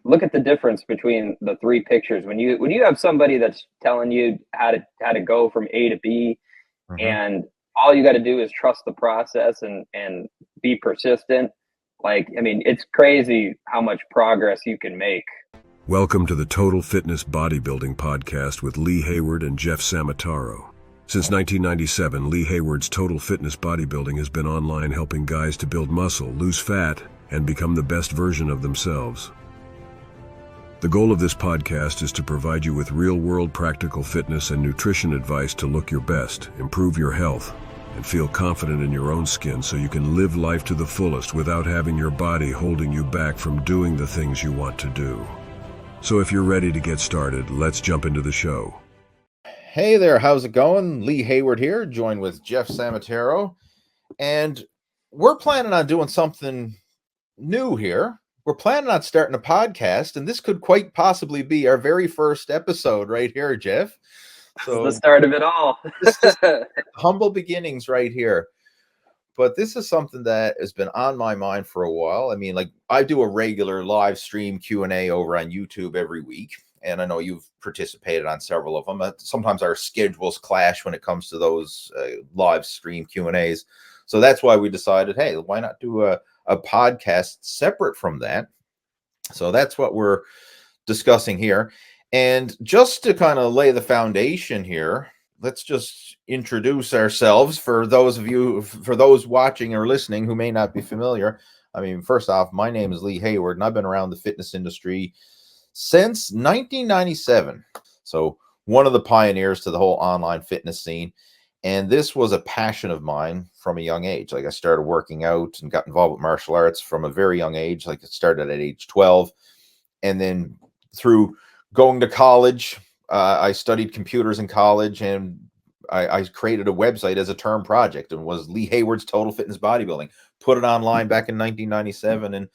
look at the difference between the three pictures. When you have somebody that's telling you how to go from A to B, Hmm. and all you got to do is trust the process and be persistent. Like, I mean, it's crazy how much progress you can make. Welcome to the Total Fitness Bodybuilding podcast with Lee Hayward and Jeff Samataro. Since 1997, Lee Hayward's Total Fitness Bodybuilding has been online helping guys to build muscle, lose fat, and become the best version of themselves. The goal of this podcast is to provide you with real-world practical fitness and nutrition advice to look your best, improve your health, and feel confident in your own skin so you can live life to the fullest without having your body holding you back from doing the things you want to do. So if you're ready to get started, let's jump into the show. Hey there, how's it going? Lee Hayward here, joined with Jeff Samataro, and we're planning on doing something new here. We're planning on starting a podcast, and this could quite possibly be our very first episode right here, Jeff. This is the start of it all. This is humble beginnings right here. But this is something that has been on my mind for a while. I mean, like, I do a regular live stream Q&A over on YouTube every week, and I know you've participated on several of them. Sometimes our schedules clash when it comes to those live stream Q&As. So that's why we decided, hey, why not do a podcast separate from that? So that's what we're discussing here. And just to kind of lay the foundation here, let's just introduce ourselves for those watching or listening who may not be familiar. I mean, first off, my name is Lee Hayward, and I've been around the fitness industry since 1997. So one of the pioneers to the whole online fitness scene. And this was a passion of mine from a young age. Like, I started working out and got involved with martial arts from a very young age. Like, it started at age 12. And then through going to college, I studied computers in college, and I created a website as a term project, and was Lee Hayward's Total Fitness Bodybuilding. Put it online back in 1997, and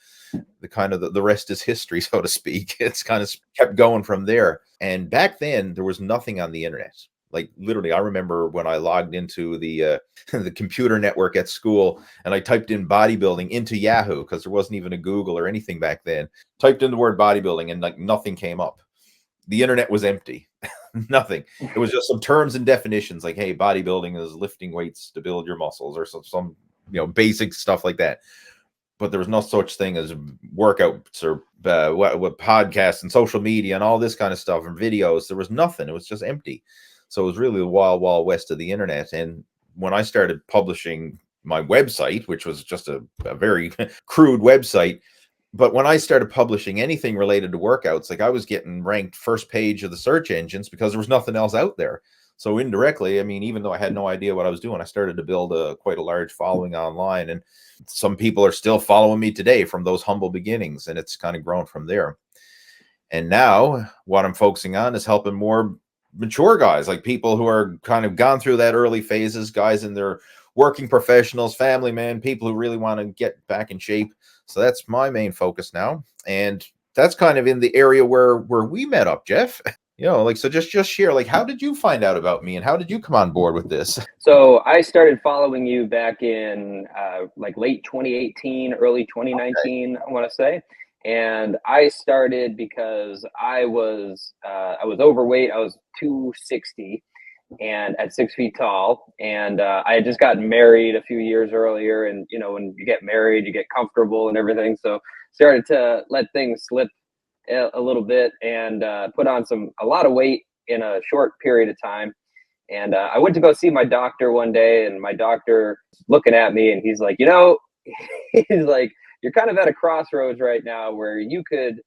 the rest is history, so to speak. It's kind of kept going from there. And back then, there was nothing on the internet. Like, literally, I remember when I logged into the the computer network at school, and I typed in bodybuilding into Yahoo, because there wasn't even a Google or anything back then. Typed in the word bodybuilding, and like nothing came up. The internet was empty. Nothing. It was just some terms and definitions, like, hey, bodybuilding is lifting weights to build your muscles, or some basic stuff like that. But there was no such thing as workouts or what podcasts and social media and all this kind of stuff and videos. There was nothing. It was just empty. So it was really the wild, wild west of the internet. And when I started publishing my website, which was just a very crude website, but when I started publishing anything related to workouts, like, I was getting ranked first page of the search engines because there was nothing else out there. So indirectly, I mean, even though I had no idea what I was doing, I started to build quite a large following online. And some people are still following me today from those humble beginnings, and it's kind of grown from there. And now what I'm focusing on is helping more mature guys, like people who are kind of gone through that early phases, guys in their working professionals, family man, people who really want to get back in shape. So that's my main focus now. And that's kind of in the area where we met up, Jeff. So just share, like, how did you find out about me, and how did you come on board with this? So I started following you back in like late 2018, early 2019, I want to say. And I started because I was overweight. I was 260 and at 6 feet tall. And I had just gotten married a few years earlier. And, when you get married, you get comfortable and everything. So started to let things slip a little bit, and put on a lot of weight in a short period of time. And I went to go see my doctor one day, and my doctor looking at me, and he's like, he's like, you're kind of at a crossroads right now where you could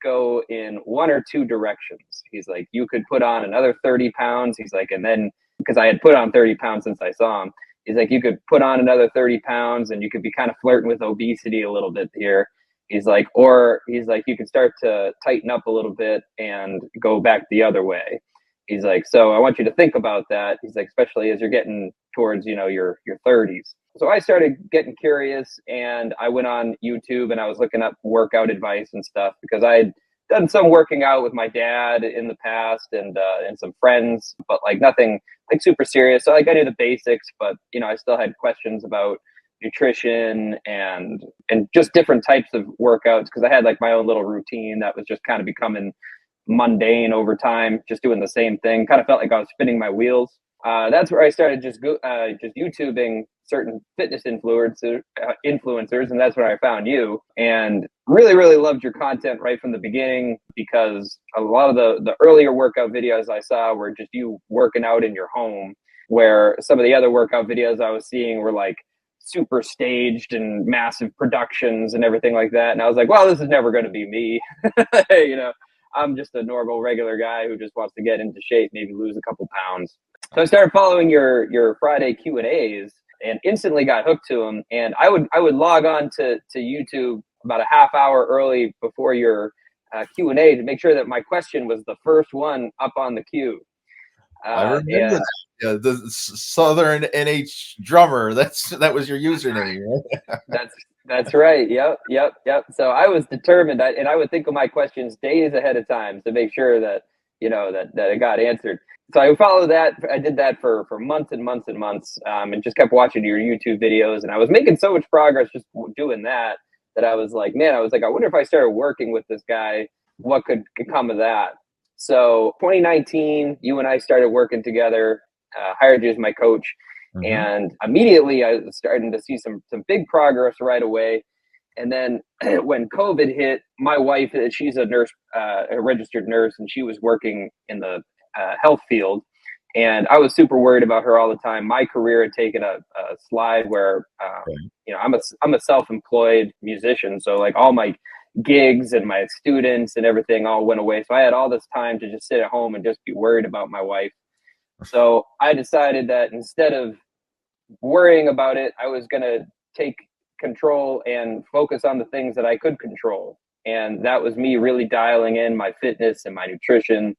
go in one or two directions. He's like, you could put on another 30 pounds. He's like, and then, because I had put on 30 pounds since I saw him, he's like, you could put on another 30 pounds and you could be kind of flirting with obesity a little bit here. He's like, you can start to tighten up a little bit and go back the other way. He's like, so I want you to think about that. He's like, especially as you're getting towards, your 30s. So I started getting curious, and I went on YouTube and I was looking up workout advice and stuff, because I had done some working out with my dad in the past, and some friends, but like nothing like super serious. So like, I knew the basics, but I still had questions about nutrition and just different types of workouts, because I had like my own little routine that was just kind of becoming mundane over time, just doing the same thing. Kind of felt like I was spinning my wheels. That's where I started just YouTubing certain fitness influencers, and that's when I found you, and really loved your content right from the beginning, because a lot of the earlier workout videos I saw were just you working out in your home, where some of the other workout videos I was seeing were like super staged and massive productions and everything like that. And I was like, well, this is never going to be me. You know, I'm just a normal, regular guy who just wants to get into shape, maybe lose a couple pounds. So I started following your Friday Q&As and instantly got hooked to them. And I would log on to YouTube about a half hour early before your Q&A to make sure that my question was the first one up on the queue. I remember that. The Southern NH drummer. That was your username, right? That's right. Yep. So I was determined, and I would think of my questions days ahead of time to make sure that that it got answered. So I followed that. I did that for months and months and months, and just kept watching your YouTube videos. And I was making so much progress just doing that I was like, man, I wonder if I started working with this guy, what could come of that. So 2019, you and I started working together, hired you as my coach. Mm-hmm. And immediately I was starting to see some big progress right away. And then when COVID hit, my wife, she's a nurse, a registered nurse, and she was working in the health field. And I was super worried about her all the time. My career had taken a slide where, I'm a self-employed musician. So like all my gigs and my students and everything all went away. So I had all this time to just sit at home and just be worried about my wife. So I decided that instead of worrying about it, I was going to take control and focus on the things that I could control. And that was me really dialing in my fitness and my nutrition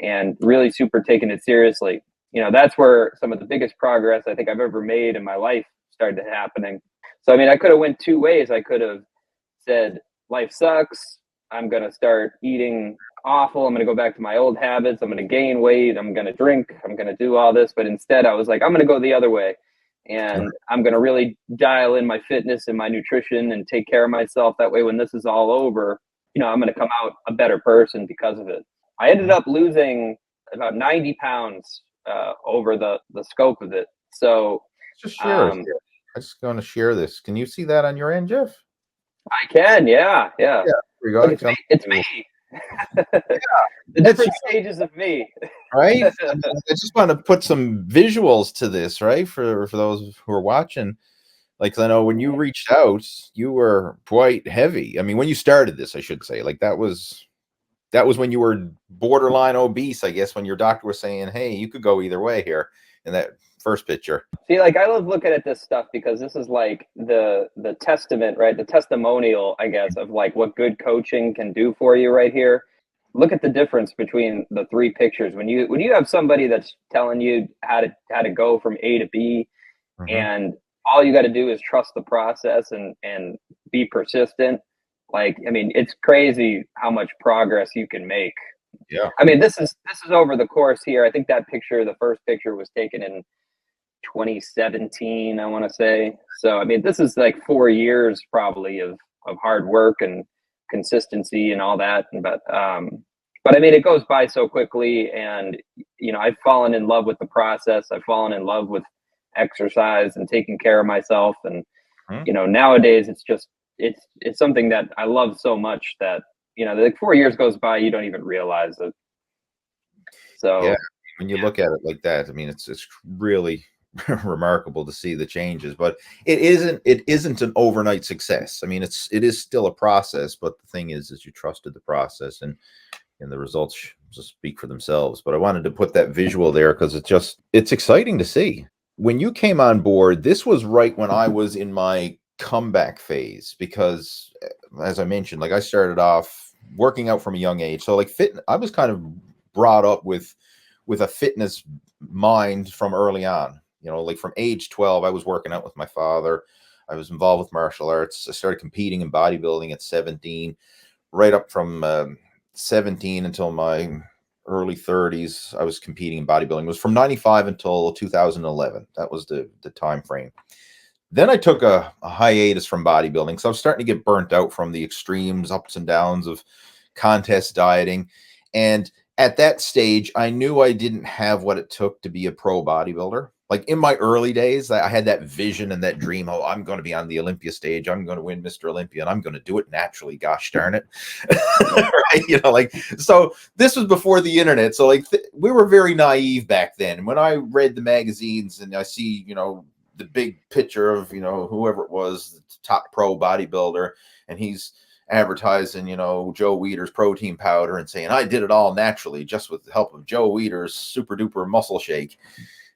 and really super taking it seriously. That's where some of the biggest progress I think I've ever made in my life started happening. So, I mean, I could have went two ways. I could have said, life sucks. I'm going to start eating awful. I'm going to go back to my old habits. I'm going to gain weight. I'm going to drink. I'm going to do all this. But instead, I was like, I'm going to go the other way. And I'm going to really dial in my fitness and my nutrition and take care of myself. That way, when this is all over, I'm going to come out a better person because of it. I ended up losing about 90 pounds over the scope of it. So just share it. I'm just going to share this. Can you see that on your end, Jeff? I can, yeah. There we go. It's me. The different stages of me. Right? I just want to put some visuals to this, right? For those who are watching. Like, I know when you reached out, you were quite heavy. I mean, when you started this, I should say, like that was when you were borderline obese, I guess, when your doctor was saying, hey, you could go either way here in that first picture. See, like I love looking at this stuff because this is like the testament, right? The testimonial, I guess, of like what good coaching can do for you right here. Look at the difference between the three pictures. When you have somebody that's telling you how to go from A to B, and all you got to do is trust the process and be persistent. Like, I mean, it's crazy how much progress you can make. Yeah. I mean, this is over the course here. I think that picture, the first picture, was taken in 2017, I want to say. So, I mean, this is like 4 years probably of hard work and consistency and all that. But I mean, it goes by so quickly, and I've fallen in love with the process. I've fallen in love with exercise and taking care of myself. And nowadays it's something that I love so much that like 4 years goes by, you don't even realize it. So yeah, when you look at it like that, I mean, it's really remarkable to see the changes, but it isn't an overnight success. I mean, it is still a process, but the thing is you trusted the process, and the results just speak for themselves. But I wanted to put that visual there because it's exciting to see. When you came on board, this was right when I was in my comeback phase, because as I mentioned, like I started off working out from a young age. So like I was kind of brought up with a fitness mind from early on. Like from age 12, I was working out with my father. I was involved with martial arts. I started competing in bodybuilding at 17, right up from 17 until my early 30s. I was competing in bodybuilding. It was from 95 until 2011. That was the time frame. Then I took a hiatus from bodybuilding. So I was starting to get burnt out from the extremes, ups and downs of contest dieting. And at that stage, I knew I didn't have what it took to be a pro bodybuilder. Like in my early days, I had that vision and that dream. Oh, I'm going to be on the Olympia stage. I'm going to win Mr. Olympia, and I'm going to do it naturally. Gosh darn it. Right? You know, like, so this was before the internet. So like we were very naive back then. When I read the magazines and I see, you know, the big picture of, you know, whoever it was, the top pro bodybuilder, and he's advertising, you know, Joe Weider's protein powder and saying, I did it all naturally just with the help of Joe Weider's super duper muscle shake.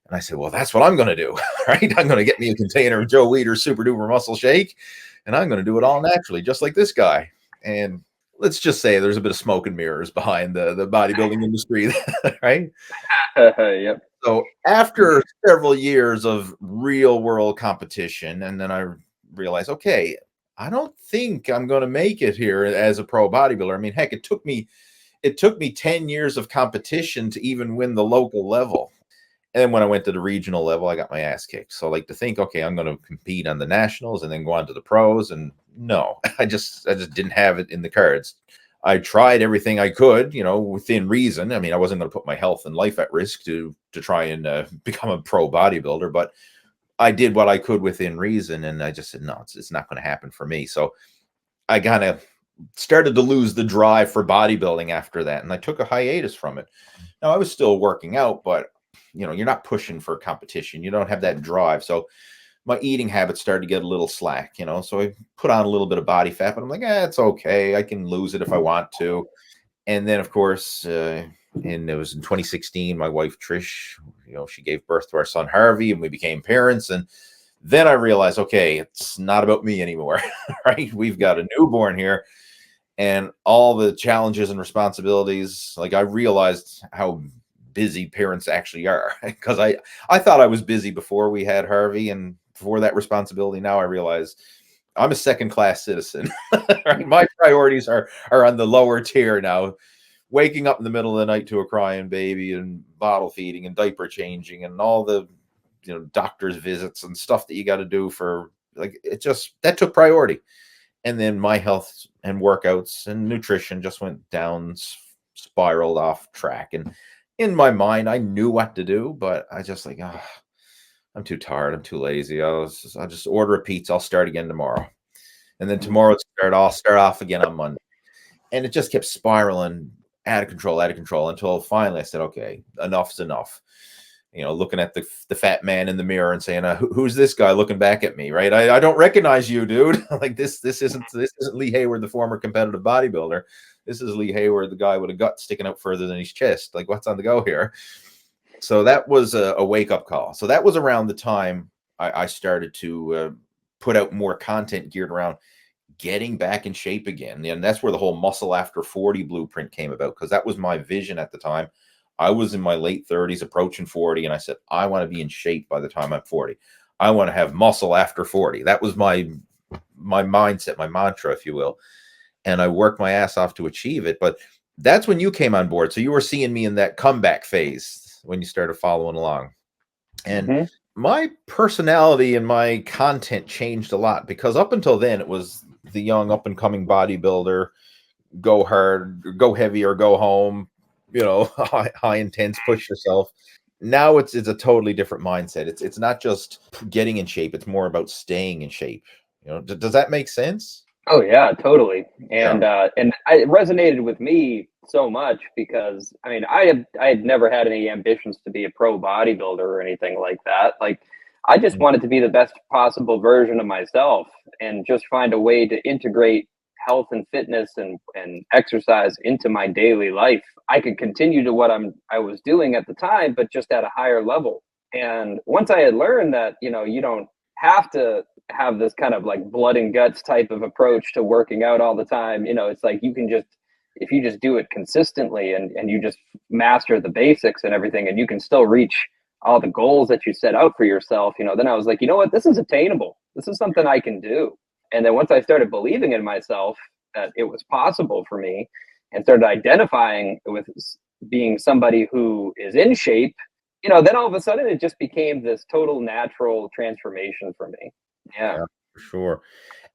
And I said, well, that's what I'm going to do, right? I'm going to get me a container of Joe Weider's super duper muscle shake, and I'm going to do it all naturally, just like this guy. And let's just say there's a bit of smoke and mirrors behind the bodybuilding industry, right? Yep. So after several years of real world competition, and then I realized, okay, I don't think I'm going to make it here as a pro bodybuilder. I mean, heck, it took me 10 years of competition to even win the local level. And then when I went to the regional level, I got my ass kicked. So like to think, okay, I'm going to compete on the nationals and then go on to the pros. And no, I just didn't have it in the cards. I tried everything I could, you know, within reason. I mean, I wasn't going to put my health and life at risk to try and become a pro bodybuilder, but I did what I could within reason. And I just said, no, it's not going to happen for me. So I kind of started to lose the drive for bodybuilding after that. And I took a hiatus from it. Now I was still working out, but you know, you're not pushing for competition. You don't have that drive. So my eating habits started to get a little slack, you know, so I put on a little bit of body fat, but I'm like, it's okay. I can lose it if I want to. And then of course, and it was in 2016, my wife, Trish, you know, she gave birth to our son, Harvey, and we became parents. And then I realized, okay, it's not about me anymore, right? We've got a newborn here and all the challenges and responsibilities. Like I realized how busy parents actually are, because I thought I was busy before we had Harvey and before that responsibility. Now I realize I'm a second class citizen. Right? My priorities are on the lower tier now. Waking up in the middle of the night to a crying baby and bottle feeding and diaper changing and all the, you know, doctor's visits and stuff that you got to do for, like, it just, that took priority. And then my health and workouts and nutrition just went down, spiraled off track. And in my mind, I knew what to do, but I just like, I'm too tired. I'm too lazy. I'll just order a pizza. I'll start again tomorrow. And then tomorrow I'll start off again on Monday. And it just kept spiraling out of control until finally I said, okay, enough's enough. You know, looking at the fat man in the mirror and saying, who's this guy looking back at me, right? I don't recognize you, dude. Like this isn't Lee Hayward, the former competitive bodybuilder. This is Lee Hayward, the guy with a gut sticking out further than his chest. Like, what's on the go here? So that was a wake-up call. So that was around the time I started to put out more content geared around getting back in shape again. And that's where the whole Muscle After 40 blueprint came about, because that was my vision at the time. I was in my late 30s, approaching 40, and I said, I want to be in shape by the time I'm 40. I want to have muscle after 40. That was my mindset, my mantra, if you will. And I worked my ass off to achieve it. But that's when you came on board. So you were seeing me in that comeback phase when you started following along. And my personality and my content changed a lot, because up until then, it was the young up and coming bodybuilder, go hard, go heavy, or go home, you know, high intense, push yourself. Now it's a totally different mindset. It's not just getting in shape. It's more about staying in shape. You know, does that make sense? Oh yeah, totally. And Yeah. it resonated with me so much because I mean I had never had any ambitions to be a pro bodybuilder or anything like that. Like I just wanted to be the best possible version of myself and just find a way to integrate health and fitness and exercise into my daily life. I could continue to what I was doing at the time, but just at a higher level. And once I had learned that, you know, you don't have to have this kind of like blood and guts type of approach to working out all the time. You know, it's like you can just, if you just do it consistently and you just master the basics and everything, and you can still reach all the goals that you set out for yourself, you know, then I was like, you know what, this is attainable. This is something I can do. And then once I started believing in myself that it was possible for me and started identifying with being somebody who is in shape, you know, then all of a sudden it just became this total natural transformation for me. Yeah. Yeah, for sure.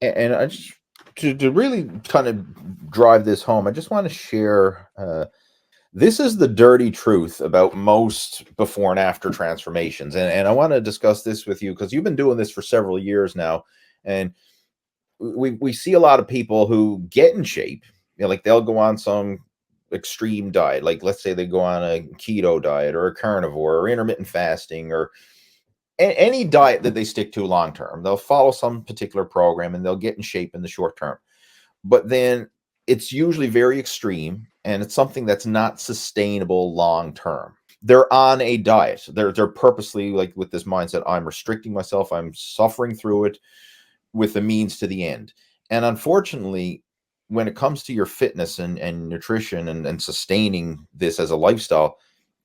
And I just to really kind of drive this home, I just want to share. This is the dirty truth about most before and after transformations, and I want to discuss this with you because you've been doing this for several years now, and we see a lot of people who get in shape. You know, like they'll go on some extreme diet, like let's say they go on a keto diet or a carnivore or intermittent fasting or any diet that they stick to long term. They'll follow some particular program and they'll get in shape in the short term. But then it's usually very extreme and it's something that's not sustainable long term. They're on a diet. They're purposely like with this mindset, I'm restricting myself, I'm suffering through it with the means to the end. And unfortunately, when it comes to your fitness and nutrition and sustaining this as a lifestyle,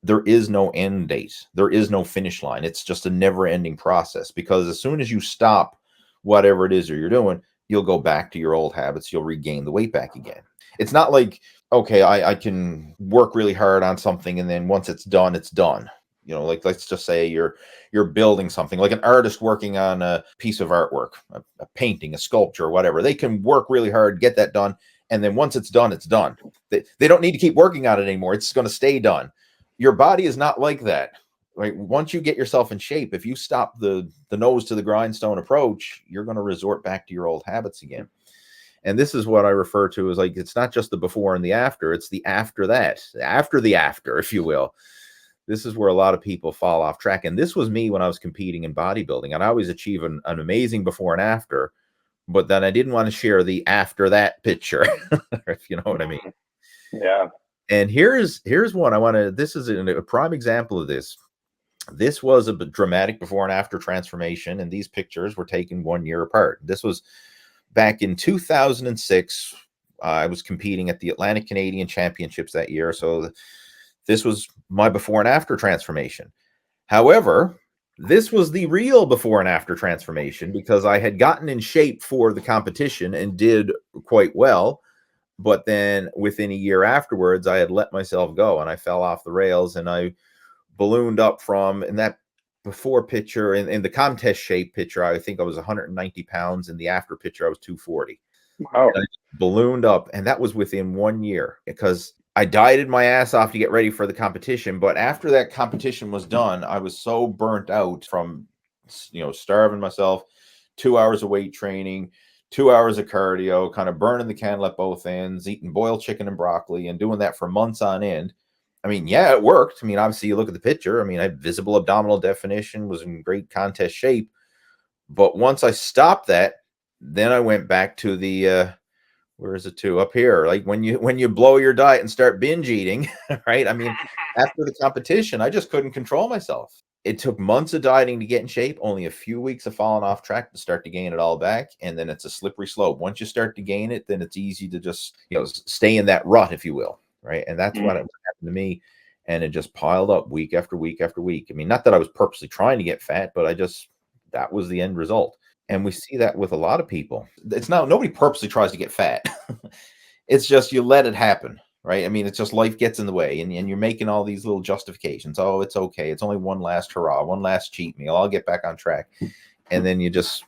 there is no end date. There is no finish line. It's just a never ending process because as soon as you stop whatever it is that you're doing, you'll go back to your old habits. You'll regain the weight back again. It's not like, okay, I can work really hard on something and then once it's done, it's done. You know, like let's just say you're building something like an artist working on a piece of artwork, a painting, a sculpture, whatever. They can work really hard, get that done. And then once it's done, it's done. They don't need to keep working on it anymore. It's going to stay done. Your body is not like that. Right? Once you get yourself in shape, if you stop the nose to the grindstone approach, you're going to resort back to your old habits again. And this is what I refer to as like, it's not just the before and the after, it's the after that, after the after, if you will. This is where a lot of people fall off track. And this was me when I was competing in bodybuilding. And I always achieve an amazing before and after, but then I didn't want to share the after that picture, if you know what I mean. Yeah. And here's one I want to, this is a prime example of this. This was a dramatic before and after transformation. And these pictures were taken 1 year apart. This was back in 2006. I was competing at the Atlantic Canadian Championships that year. So this was my before and after transformation. However, this was the real before and after transformation because I had gotten in shape for the competition and did quite well. But then within a year afterwards, I had let myself go and I fell off the rails and I ballooned up from in that before picture in the contest shape picture. I think I was 190 pounds. In the after picture, I was 240. Wow. And I ballooned up. And that was within 1 year because I dieted my ass off to get ready for the competition. But after that competition was done, I was so burnt out from, starving myself, 2 hours of weight training, 2 hours of cardio, kind of burning the candle at both ends, eating boiled chicken and broccoli and doing that for months on end. I mean, yeah, it worked. I mean, obviously you look at the picture. I mean, I had visible abdominal definition, was in great contest shape. But once I stopped that, then I went back to the, where is it to? Up here. Like when you blow your diet and start binge eating, right? I mean, after the competition, I just couldn't control myself. It took months of dieting to get in shape, only a few weeks of falling off track to start to gain it all back. And then it's a slippery slope. Once you start to gain it, then it's easy to just, stay in that rut, if you will. Right. And that's what happened to me. And it just piled up week after week after week. I mean, not that I was purposely trying to get fat, but that was the end result. And we see that with a lot of people. It's not, nobody purposely tries to get fat. It's just you let it happen, right? I mean, it's just life gets in the way and you're making all these little justifications. Oh, it's okay. It's only one last hurrah, one last cheat meal. I'll get back on track. And then you just,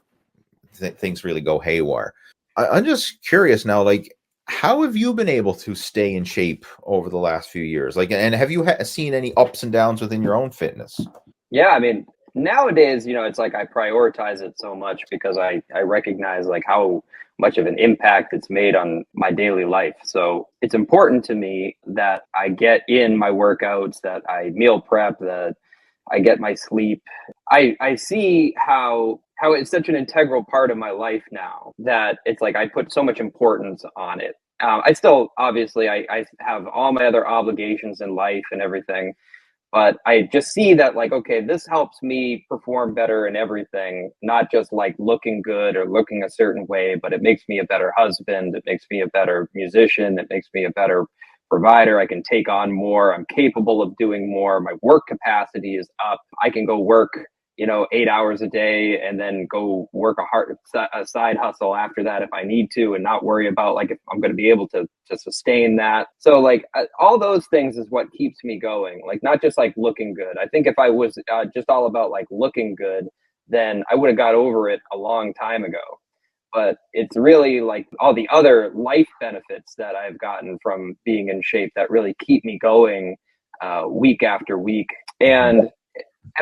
things really go haywire. I'm just curious now, like, how have you been able to stay in shape over the last few years? Like, and have you seen any ups and downs within your own fitness? Yeah, I mean, nowadays, it's like I prioritize it so much because I recognize like how much of an impact it's made on my daily life. So it's important to me that I get in my workouts, that I meal prep, that I get my sleep. I see how it's such an integral part of my life now that it's like I put so much importance on it. I still obviously I have all my other obligations in life and everything, but I just see that like, okay, this helps me perform better in everything, not just like looking good or looking a certain way, but it makes me a better husband. It makes me a better musician. It makes me a better provider. I can take on more. I'm capable of doing more. My work capacity is up. I can go work, 8 hours a day and then go work a side hustle after that if I need to and not worry about like if I'm going to be able to sustain that. So like all those things is what keeps me going. Like not just like looking good. I think if I was just all about like looking good, then I would have got over it a long time ago. But it's really like all the other life benefits that I've gotten from being in shape that really keep me going week after week. And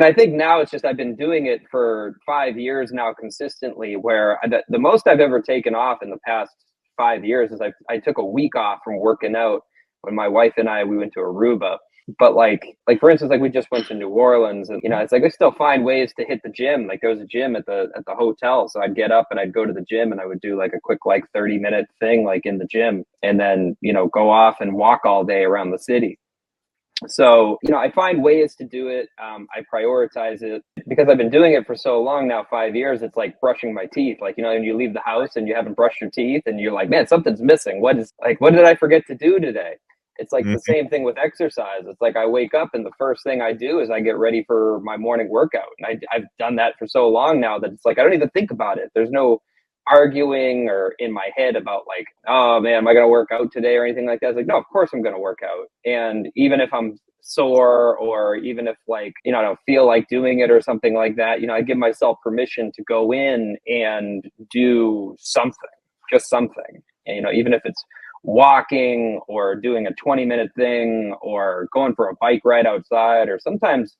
I think now it's just I've been doing it for 5 years now consistently, where the most I've ever taken off in the past 5 years is I took a week off from working out when my wife and we went to Aruba. But like for instance, like we just went to New Orleans, and it's like I still find ways to hit the gym. Like there was a gym at the hotel, so I'd get up and I'd go to the gym and I would do like a quick like 30-minute thing like in the gym, and then go off and walk all day around the city. So, I find ways to do it. I prioritize it because I've been doing it for so long now, 5 years. It's like brushing my teeth. Like, when you leave the house and you haven't brushed your teeth and you're like, man, something's missing. What did I forget to do today? It's like the same thing with exercise. It's like I wake up and the first thing I do is I get ready for my morning workout. And I've done that for so long now that it's like, I don't even think about it. There's no arguing or in my head about like, oh man, am I going to work out today or anything like that? It's like, no, of course I'm going to work out. And even if I'm sore, or even if like, I don't feel like doing it or something like that, I give myself permission to go in and do something, just something. And, even if it's walking or doing a 20-minute thing or going for a bike ride outside, or sometimes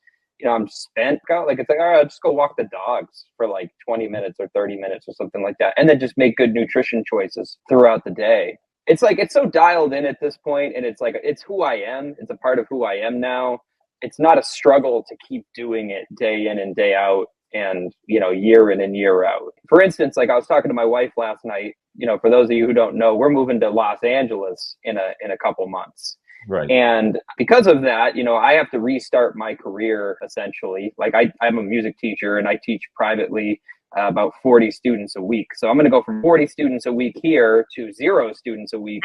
I'm spent out, like it's like, all right, I'll just go walk the dogs for like 20 minutes or 30 minutes or something like that, and then just make good nutrition choices throughout the day. It's like it's so dialed in at this point, and it's like it's who I am. It's a part of who I am now. It's not a struggle to keep doing it day in and day out, and year in and year out. For instance, like I was talking to my wife last night. For those of you who don't know, we're moving to Los Angeles in a couple months. Right. And because of that, I have to restart my career essentially. Like I'm a music teacher and I teach privately about 40 students a week. So I'm going to go from 40 students a week here to 0 students a week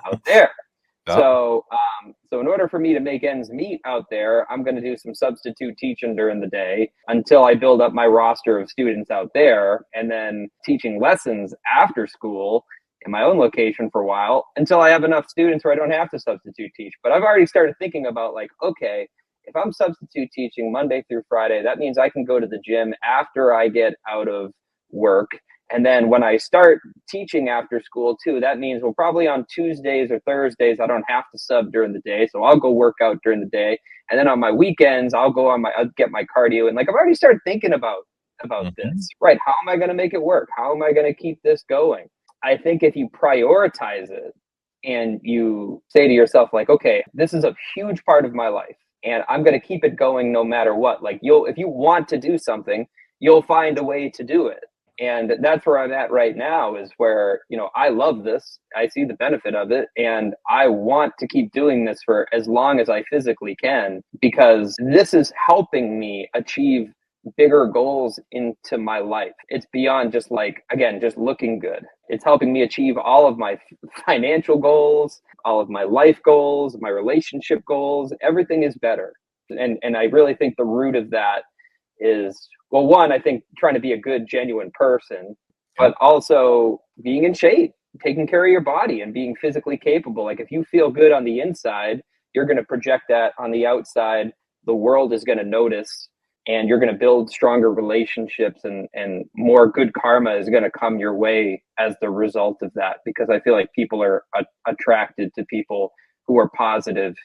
out there. So in order for me to make ends meet out there, I'm going to do some substitute teaching during the day until I build up my roster of students out there, and then teaching lessons after school in my own location for a while until I have enough students where I don't have to substitute teach. But I've already started thinking about like, okay, if I'm substitute teaching Monday through Friday, that means I can go to the gym after I get out of work. And then when I start teaching after school too, that means probably on Tuesdays or Thursdays, I don't have to sub during the day. So I'll go work out during the day. And then on my weekends, I'll get my cardio. And like, I've already started thinking about this, right? How am I going to make it work? How am I going to keep this going? I think if you prioritize it and you say to yourself, like, okay, this is a huge part of my life and I'm going to keep it going no matter what. Like if you want to do something, you'll find a way to do it. And that's where I'm at right now, is where, I love this. I see the benefit of it. And I want to keep doing this for as long as I physically can, because this is helping me achieve bigger goals into my life. It's beyond just like, again, just looking good. It's helping me achieve all of my financial goals, all of my life goals, my relationship goals. Everything is better. And I really think the root of that is, well, one, I think trying to be a good, genuine person, but also being in shape, taking care of your body and being physically capable. Like if you feel good on the inside, you're going to project that on the outside. The world is going to notice, and you're going to build stronger relationships, and more good karma is going to come your way as the result of that. Because I feel like people are attracted to people who are positive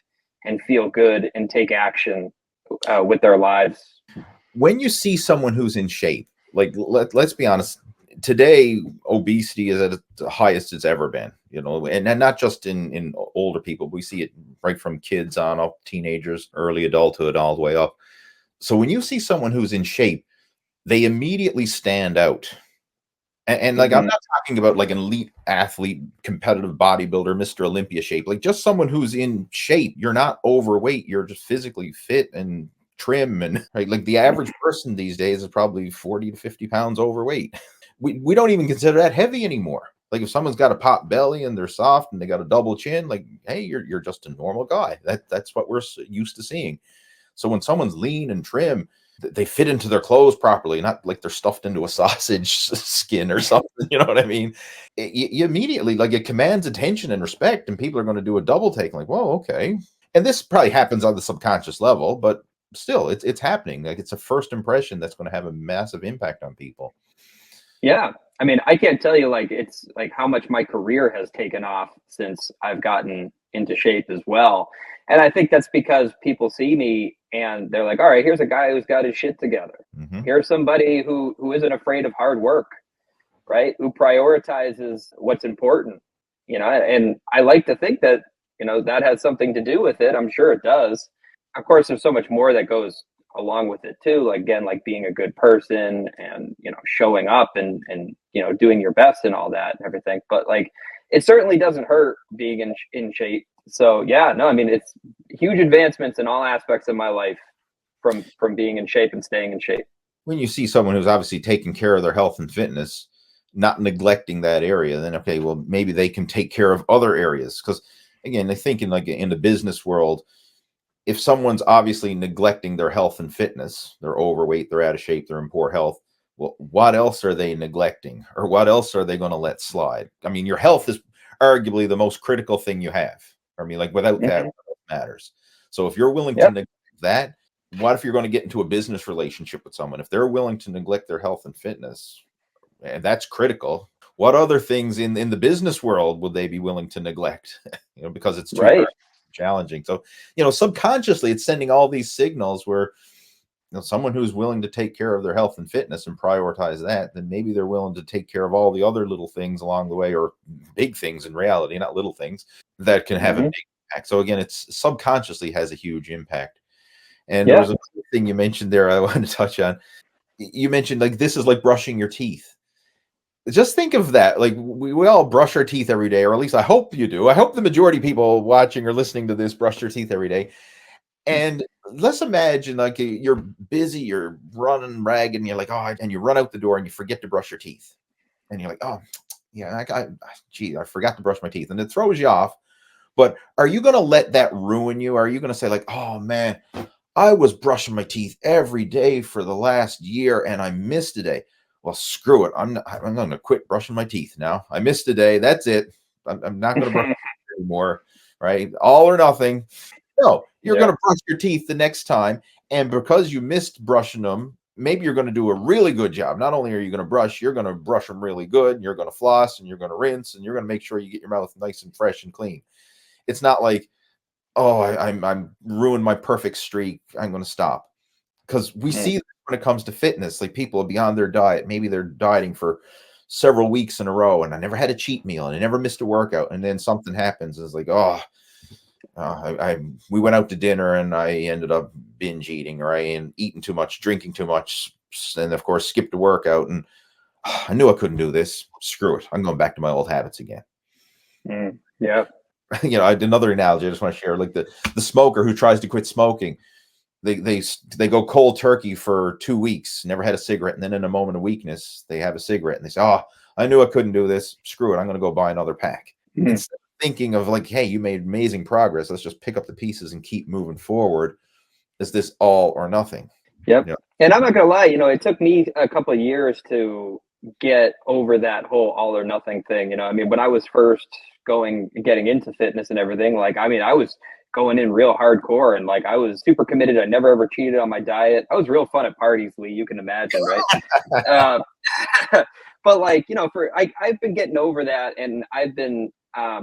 and feel good and take action with their lives. When you see someone who's in shape, like let's be honest, today obesity is at the highest it's ever been, and not just in older people. We see it right from kids on up, teenagers, early adulthood, all the way up. So when you see someone who's in shape, they immediately stand out. And like, I'm not talking about like an elite athlete, competitive bodybuilder, Mr. Olympia shape, like just someone who's in shape. You're not overweight. You're just physically fit and trim, and right, like the average person these days is probably 40 to 50 pounds overweight. We don't even consider that heavy anymore. Like if someone's got a pot belly and they're soft and they got a double chin, like, hey, you're just a normal guy. That's what we're used to seeing. So when someone's lean and trim, they fit into their clothes properly, not like they're stuffed into a sausage skin or something. You know what I mean? You immediately, like, it commands attention and respect, and people are going to do a double take, like, whoa, okay. And this probably happens on the subconscious level, but still it's happening. Like, it's a first impression that's going to have a massive impact on people. Yeah. I mean, I can't tell you like it's like how much my career has taken off since I've gotten into shape as well. And I think that's because people see me and they're like, all right, here's a guy who's got his shit together. Mm-hmm. Here's somebody who isn't afraid of hard work, right? Who prioritizes what's important, you know, and I like to think that, you know, that has something to do with it. I'm sure it does. Of course, there's so much more that goes along with it too. Like, again, like being a good person and, you know, showing up and, you know, doing your best and all that and everything. But like, it certainly doesn't hurt being in shape. So yeah, no, I mean, it's huge advancements in all aspects of my life from being in shape and staying in shape. When you see someone who's obviously taking care of their health and fitness, not neglecting that area, then okay, well, maybe they can take care of other areas. Because again, I think in the business world, if someone's obviously neglecting their health and fitness, they're overweight, they're out of shape, they're in poor health, well, what else are they neglecting, or what else are they going to let slide? I mean, your health is arguably the most critical thing you have. I mean, like, without that, what matters? So if you're willing to neglect that, what if you're going to get into a business relationship with someone? If they're willing to neglect their health and fitness, and that's critical, what other things in the business world would they be willing to neglect? You know, because it's too challenging. So, you know, subconsciously it's sending all these signals where, you know, someone who's willing to take care of their health and fitness and prioritize that, then maybe they're willing to take care of all the other little things along the way, or big things in reality, not little things that can have a big impact. So again, it's subconsciously has a huge impact. And there was a thing you mentioned there I wanted to touch on. You mentioned like this is like brushing your teeth. Just think of that. Like we all brush our teeth every day, or at least I hope you do. I hope the majority of people watching or listening to this brush their teeth every day. And let's imagine like you're busy, you're running ragged, and you're like, oh, and you run out the door and you forget to brush your teeth. And you're like, oh, yeah, I forgot to brush my teeth. And it throws you off. But are you going to let that ruin you? Or are you going to say like, oh man, I was brushing my teeth every day for the last year and I missed a day. Well, screw it. I'm going to quit brushing my teeth now. I missed a day. That's it. I'm not going to brush anymore. Right? All or nothing. No, you're going to brush your teeth the next time. And because you missed brushing them, maybe you're going to do a really good job. Not only are you going to brush, you're going to brush them really good. And you're going to floss and you're going to rinse and you're going to make sure you get your mouth nice and fresh and clean. It's not like, oh, I'm ruined my perfect streak, I'm going to stop. Because we see that when it comes to fitness, like people are beyond their diet. Maybe they're dieting for several weeks in a row, and I never had a cheat meal, and I never missed a workout, and then something happens. It's like, we went out to dinner, and I ended up binge eating, right, and eating too much, drinking too much, and of course skipped a workout, and I knew I couldn't do this. Screw it, I'm going back to my old habits again. Yeah. You know, another analogy I just want to share, like the smoker who tries to quit smoking. They go cold turkey for 2 weeks, never had a cigarette, and then in a moment of weakness, they have a cigarette, and they say, "Oh, I knew I couldn't do this. Screw it, I'm going to go buy another pack." Instead of thinking of like, "Hey, you made amazing progress. Let's just pick up the pieces and keep moving forward." Is this all or nothing? Yep. You know? And I'm not going to lie, you know, it took me a couple of years to get over that whole all or nothing thing. You know, I mean, when I was first getting into fitness and everything, like, I mean, I was going in real hardcore and like I was super committed. I never ever cheated on my diet. I was real fun at parties, Lee, you can imagine, right? But like, you know, I've been getting over that, and I've been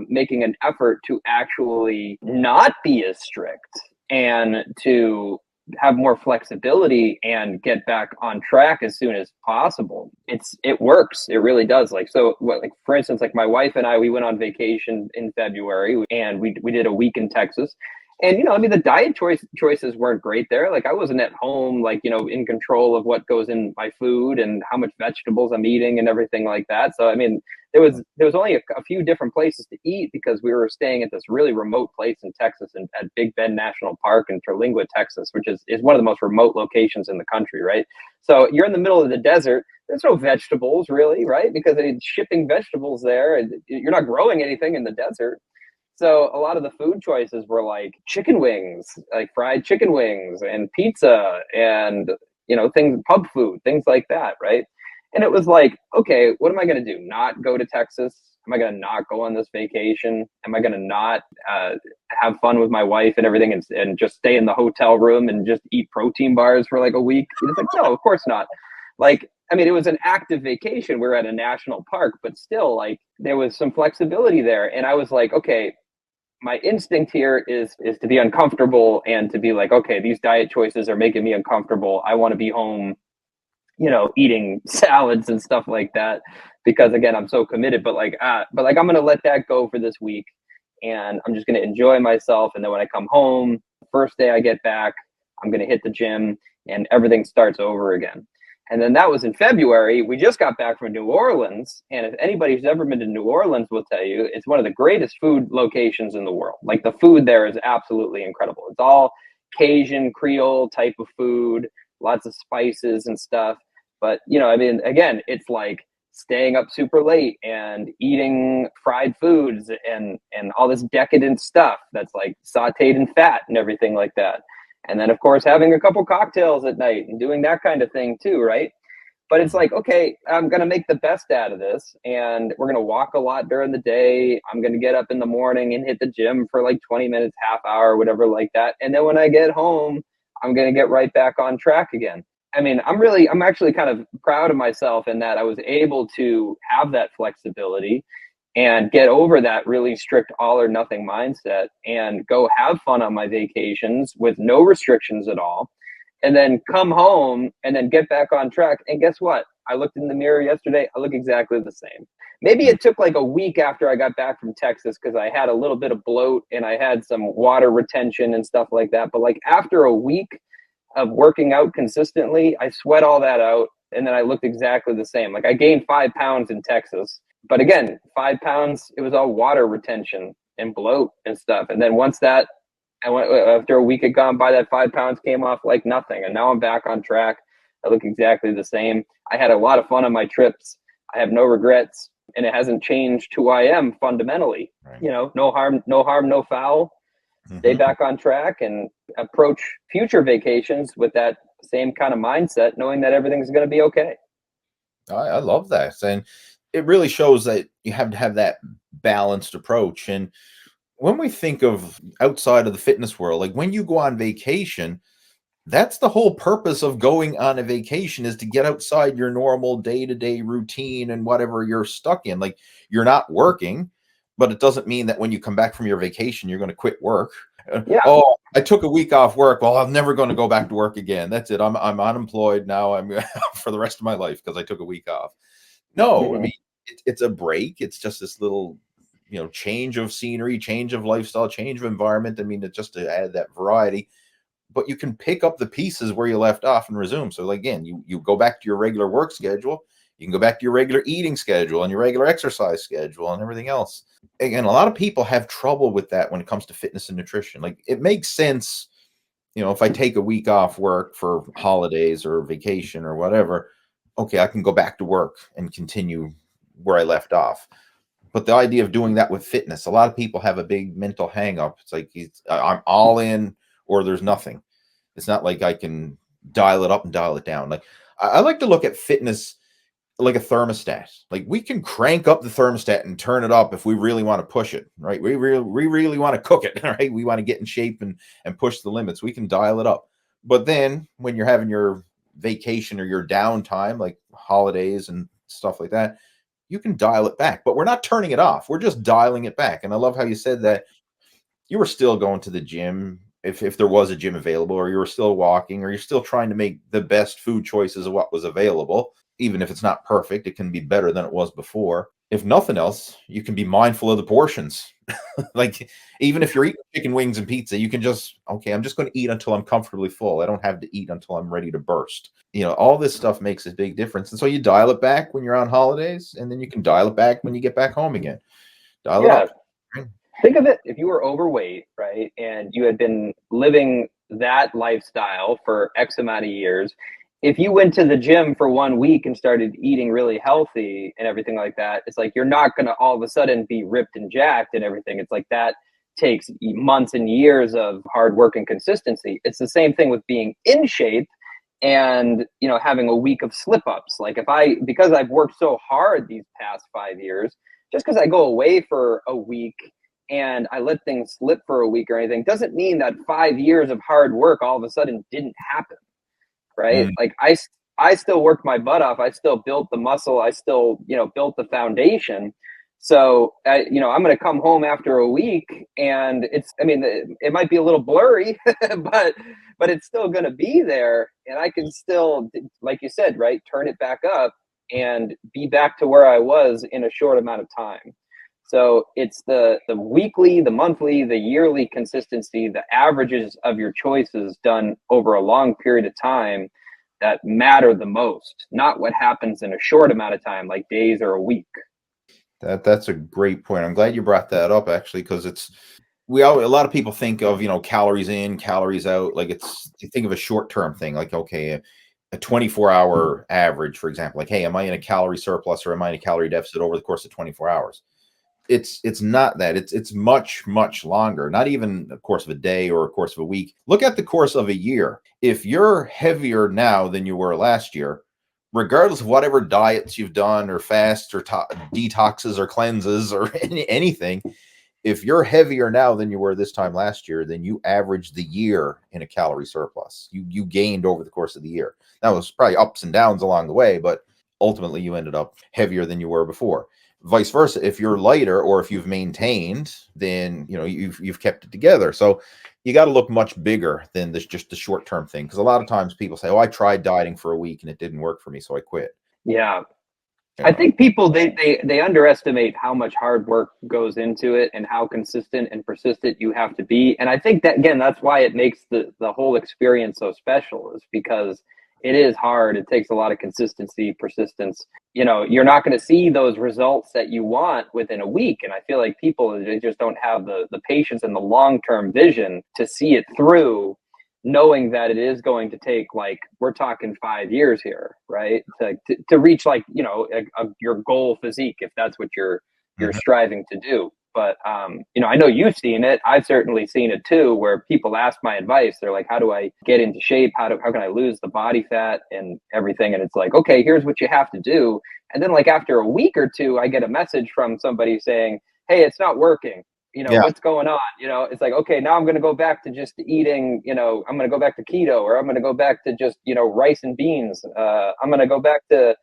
making an effort to actually not be as strict and to have more flexibility and get back on track as soon as possible. It works. It really does. Like, so what, like, for instance, like my wife and I, we went on vacation in February and we did a week in Texas. And, you know, I mean, the diet choices weren't great there. Like I wasn't at home, like, you know, in control of what goes in my food and how much vegetables I'm eating and everything like that. So, I mean, there was only a few different places to eat because we were staying at this really remote place in Texas and at Big Bend National Park in Terlingua, Texas, which is one of the most remote locations in the country, right? So you're in the middle of the desert. There's no vegetables really, right? Because they're shipping vegetables there and you're not growing anything in the desert. So a lot of the food choices were like chicken wings, like fried chicken wings and pizza and, you know, things, pub food, things like that, right? And it was like, okay, what am I going to do? Not go to Texas? Am I going to not go on this vacation? Am I going to not have fun with my wife and everything, and just stay in the hotel room and just eat protein bars for like a week? And it's like, no, of course not. Like, I mean, it was an active vacation. We were at a national park, but still, like, there was some flexibility there. And I was like, okay, my instinct here is to be uncomfortable and to be like, okay, these diet choices are making me uncomfortable. I want to be home, eating salads and stuff like that, because again, I'm so committed. But like I'm gonna let that go for this week, and I'm just gonna enjoy myself. And then when I come home, first day I get back, I'm gonna hit the gym, and everything starts over again. And then that was in February. We just got back from New Orleans. And if anybody's ever been to New Orleans will tell you, it's one of the greatest food locations in the world. Like, the food there is absolutely incredible. It's all Cajun, Creole type of food, lots of spices and stuff. But, I mean, again, it's like staying up super late and eating fried foods and all this decadent stuff that's like sauteed in fat and everything like that. And then, of course, having a couple cocktails at night and doing that kind of thing too, right? But it's like, okay, I'm going to make the best out of this. And we're going to walk a lot during the day. I'm going to get up in the morning and hit the gym for like 20 minutes, half hour, whatever like that. And then when I get home, I'm going to get right back on track again. I mean, I'm actually kind of proud of myself in that I was able to have that flexibility and get over that really strict all or nothing mindset and go have fun on my vacations with no restrictions at all. And then come home and then get back on track. And guess what? I looked in the mirror yesterday. I look exactly the same. Maybe it took like a week after I got back from Texas because I had a little bit of bloat and I had some water retention and stuff like that. But like after a week of working out consistently, I sweat all that out. And then I looked exactly the same. Like, I gained 5 pounds in Texas. But again, 5 pounds, it was all water retention and bloat and stuff. And then once that, after a week had gone by, that 5 pounds came off like nothing. And now I'm back on track. I look exactly the same. I had a lot of fun on my trips. I have no regrets, and it hasn't changed who I am fundamentally. Right. No harm, no foul. Stay back on track and approach future vacations with that same kind of mindset, knowing that everything's going to be okay. I love that. And it really shows that you have to have that balanced approach. And when we think of outside of the fitness world, like when you go on vacation, that's the whole purpose of going on a vacation, is to get outside your normal day-to-day routine and whatever you're stuck in. Like, you're not working, but it doesn't mean that when you come back from your vacation, you're going to quit work. Yeah. Oh, I took a week off work. Well, I'm never going to go back to work again. That's it. I'm unemployed now. I'm for the rest of my life because I took a week off. No, I mean, it's a break. It's just this little, change of scenery, change of lifestyle, change of environment. I mean, it's just to add that variety. But you can pick up the pieces where you left off and resume. So again, you go back to your regular work schedule. You can go back to your regular eating schedule and your regular exercise schedule and everything else. Again, a lot of people have trouble with that when it comes to fitness and nutrition. Like, it makes sense, if I take a week off work for holidays or vacation or whatever, okay, I can go back to work and continue where I left off. But the idea of doing that with fitness, a lot of people have a big mental hang up. It's like, I'm all in or there's nothing. It's not like I can dial it up and dial it down. Like, I like to look at fitness like a thermostat. Like, we can crank up the thermostat and turn it up if we really want to push it, right? We really want to cook it, right? We want to get in shape and push the limits. We can dial it up. But then when you're having your vacation or your downtime, like holidays and stuff like that, you can dial it back. But we're not turning it off. We're just dialing it back. And I love how you said that you were still going to the gym if there was a gym available, or you were still walking, or you're still trying to make the best food choices of what was available. Even if it's not perfect, it can be better than it was before. If nothing else, you can be mindful of the portions. Like, even if you're eating chicken wings and pizza, you can just, okay, I'm just going to eat until I'm comfortably full. I don't have to eat until I'm ready to burst. All this stuff makes a big difference. And so you dial it back when you're on holidays, and then you can dial it back when you get back home again. Dial it up. Think of it, if you were overweight, right, and you had been living that lifestyle for X amount of years, if you went to the gym for 1 week and started eating really healthy and everything like that, it's like you're not going to all of a sudden be ripped and jacked and everything. It's like that takes months and years of hard work and consistency. It's the same thing with being in shape and, having a week of slip ups. Like, because I've worked so hard these past 5 years, just because I go away for a week and I let things slip for a week or anything doesn't mean that 5 years of hard work all of a sudden didn't happen, right? Mm. Like I still worked my butt off. I still built the muscle. I still, built the foundation. So, I'm going to come home after a week and it might be a little blurry, but it's still going to be there. And I can still, like you said, right, turn it back up and be back to where I was in a short amount of time. So it's the weekly, the monthly, the yearly consistency, the averages of your choices done over a long period of time that matter the most, not what happens in a short amount of time, like days or a week. That's a great point. I'm glad you brought that up, actually, because a lot of people think of, calories in, calories out, like you think of a short-term thing, like, okay, a 24-hour average, for example, like, hey, am I in a calorie surplus or am I in a calorie deficit over the course of 24 hours? It's not that. It's much, much longer, not even a course of a day or a course of a week. Look at the course of a year. If you're heavier now than you were last year, regardless of whatever diets you've done or fasts or detoxes or cleanses or anything, if you're heavier now than you were this time last year, then you averaged the year in a calorie surplus. You gained over the course of the year. That was probably ups and downs along the way, but ultimately you ended up heavier than you were before. Vice versa, if you're lighter or if you've maintained, then you've kept it together. So you got to look much bigger than this, just the short-term thing, because a lot of times people say, oh, I tried dieting for a week and it didn't work for me, so I quit. Yeah. I Yeah. think people they underestimate how much hard work goes into it and how consistent and persistent you have to be. And I think that, again, that's why it makes the whole experience so special, is because it is hard. It takes a lot of consistency, persistence. You're not going to see those results that you want within a week. And I feel like people, they just don't have the patience and the long-term vision to see it through, knowing that it is going to take, like, we're talking 5 years here, right? To reach, like, your goal physique, if that's what you're Mhm. striving to do. But I know you've seen it. I've certainly seen it too, where people ask my advice. They're like, how do I get into shape? How can I lose the body fat and everything? And it's like, okay, here's what you have to do. And then, like, after a week or two, I get a message from somebody saying, hey, it's not working. Yeah. What's going on? It's like, okay, now I'm going to go back to just eating, I'm going to go back to keto, or I'm going to go back to just, rice and beans. I'm going to go back to,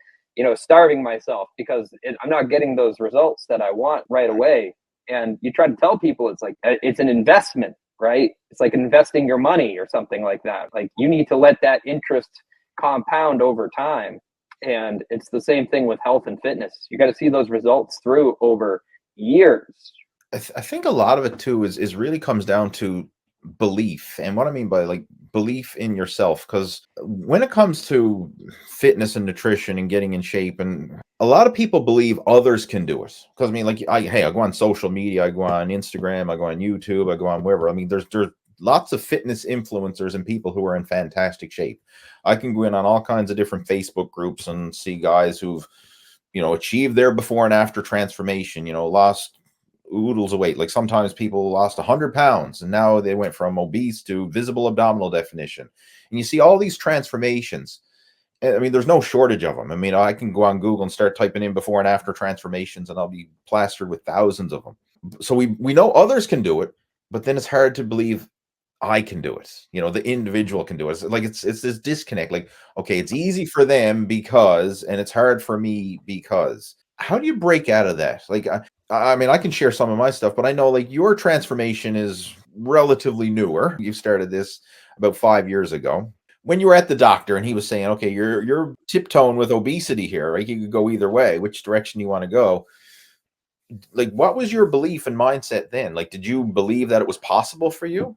starving myself because I'm not getting those results that I want right away. And you try to tell people, it's like, it's an investment, right? It's like investing your money or something like that. Like, you need to let that interest compound over time. And it's the same thing with health and fitness. You got to see those results through over years. I think a lot of it too is really comes down to belief. And what I mean by, like, belief in yourself, because when it comes to fitness and nutrition and getting in shape, and a lot of people believe others can do it. Because I mean, like, I go on social media, I go on Instagram, I go on YouTube, I go on wherever. I mean, there's lots of fitness influencers and people who are in fantastic shape. I can go in on all kinds of different Facebook groups and see guys who've achieved their before and after transformation, lost oodles of weight. Like, sometimes people lost 100 pounds and now they went from obese to visible abdominal definition. And you see all these transformations. I mean, there's no shortage of them. I mean, I can go on Google and start typing in before and after transformations, and I'll be plastered with thousands of them. So we know others can do it, but then it's hard to believe I can do it. The individual can do it. It's like it's this disconnect. Like, okay, it's easy for them because, and it's hard for me because. How do you break out of that? Like, I mean, I can share some of my stuff, but I know, like, your transformation is relatively newer. You started this about 5 years ago. When you were at the doctor and he was saying, okay, you're tiptoeing with obesity here, right? You could go either way, which direction you want to go. Like, what was your belief and mindset then? Like, did you believe that it was possible for you?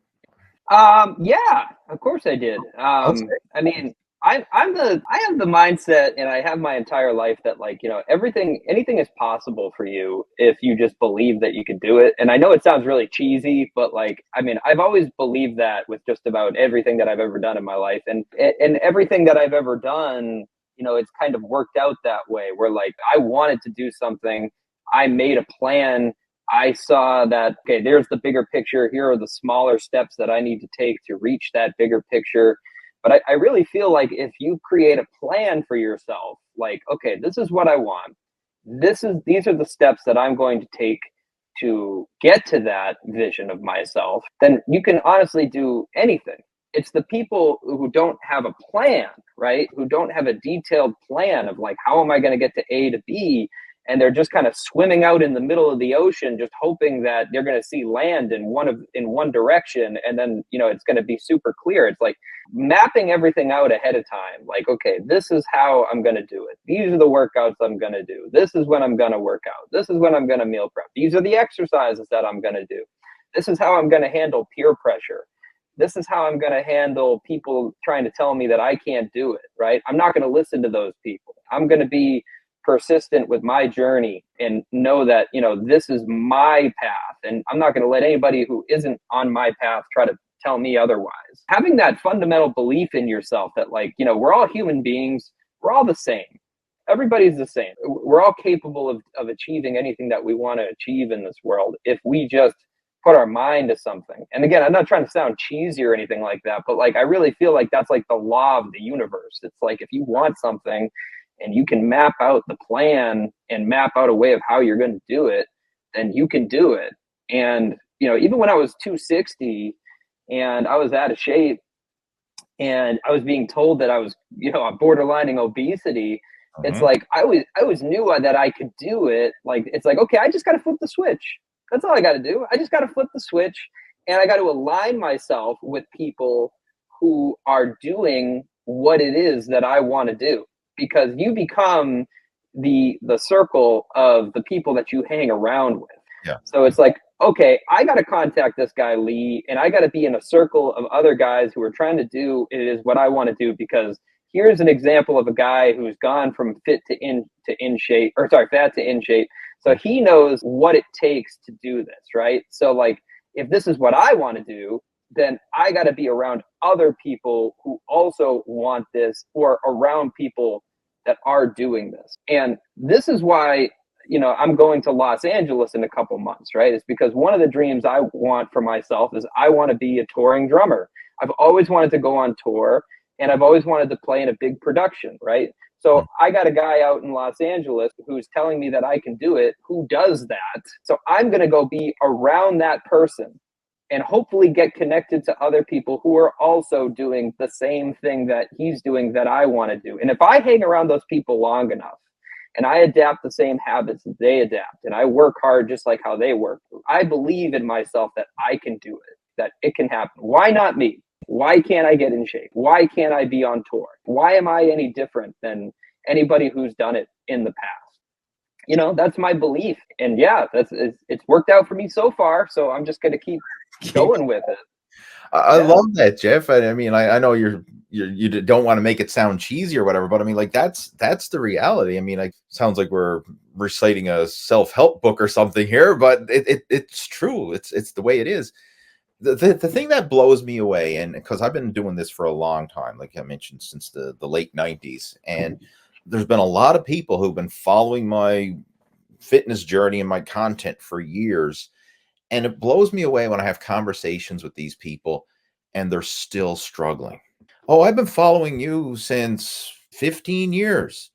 Yeah, of course I did. Okay. I mean, I have the mindset, and I have my entire life that, like, anything is possible for you if you just believe that you can do it. And I know it sounds really cheesy, but, like, I mean, I've always believed that with just about everything that I've ever done in my life, and everything that I've ever done, it's kind of worked out that way. Where, like, I wanted to do something, I made a plan. I saw that, okay, there's the bigger picture. Here are the smaller steps that I need to take to reach that bigger picture. But I really feel like if you create a plan for yourself, like, okay, this is what I want. these are the steps that I'm going to take to get to that vision of myself, then you can honestly do anything. It's the people who don't have a plan, right? Who don't have a detailed plan of like, how am I going to get to A to B? And they're just kind of swimming out in the middle of the ocean, just hoping that they're going to see land in one direction. And then, it's going to be super clear. It's like mapping everything out ahead of time. Like, okay, this is how I'm going to do it. These are the workouts I'm going to do. This is when I'm going to work out. This is when I'm going to meal prep. These are the exercises that I'm going to do. This is how I'm going to handle peer pressure. This is how I'm going to handle people trying to tell me that I can't do it, right? I'm not going to listen to those people. I'm going to be persistent with my journey and know that, this is my path. And I'm not going to let anybody who isn't on my path try to tell me otherwise. Having that fundamental belief in yourself that like, we're all human beings. We're all the same. Everybody's the same. We're all capable of achieving anything that we want to achieve in this world if we just put our mind to something. And again, I'm not trying to sound cheesy or anything like that, but like I really feel like that's like the law of the universe. It's like if you want something and you can map out the plan and map out a way of how you're going to do it, then you can do it. And even when I was 260 and I was out of shape and I was being told that I was borderlining obesity, it's like I always knew that I could do it. Like it's like, okay, I just got to flip the switch. That's all I got to do. I just got to flip the switch, and I got to align myself with people who are doing what it is that I want to do, because you become the circle of the people that you hang around with. Yeah. So it's like, okay, I got to contact this guy Lee, and I got to be in a circle of other guys who are trying to do it is what I want to do, because here's an example of a guy who's gone from fat to in shape. So he knows what it takes to do this, right? So like, if this is what I want to do, then I got to be around other people who also want this, or around people that are doing this. And this is why, I'm going to Los Angeles in a couple months, right? It's because one of the dreams I want for myself is I want to be a touring drummer. I've always wanted to go on tour, and I've always wanted to play in a big production, right? So I got a guy out in Los Angeles who's telling me that I can do it, who does that. So I'm going to go be around that person and hopefully get connected to other people who are also doing the same thing that he's doing that I want to do. And if I hang around those people long enough and I adapt the same habits that they adapt, and I work hard just like how they work, I believe in myself that I can do it, that it can happen. Why not me? Why can't I get in shape? Why can't I be on tour? Why am I any different than anybody who's done it in the past? That's my belief. And yeah, it's worked out for me so far. So I'm just going to keep going with it. I love that, Jeff. I mean, I know you don't want to make it sound cheesy or whatever, but I mean, like that's the reality. I mean, like sounds like we're reciting a self-help book or something here, but it's true. It's the way it is. The thing that blows me away, and because I've been doing this for a long time, like I mentioned, since the late 90s, and there's been a lot of people who've been following my fitness journey and my content for years. And it blows me away when I have conversations with these people and they're still struggling. Oh, I've been following you since 15 years.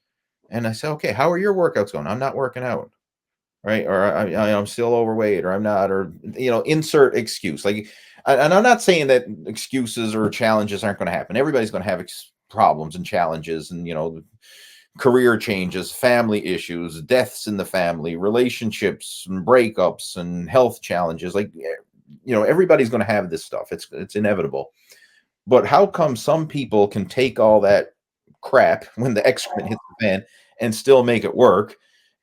And I say, okay, how are your workouts going? I'm not working out. Right. Or I'm still overweight, or I'm not, or, insert excuse. Like, and I'm not saying that excuses or challenges aren't going to happen. Everybody's going to have problems and challenges and, career changes, family issues, deaths in the family, relationships and breakups and health challenges. Like, everybody's going to have this stuff. It's inevitable. But how come some people can take all that crap when the excrement hits the fan and still make it work?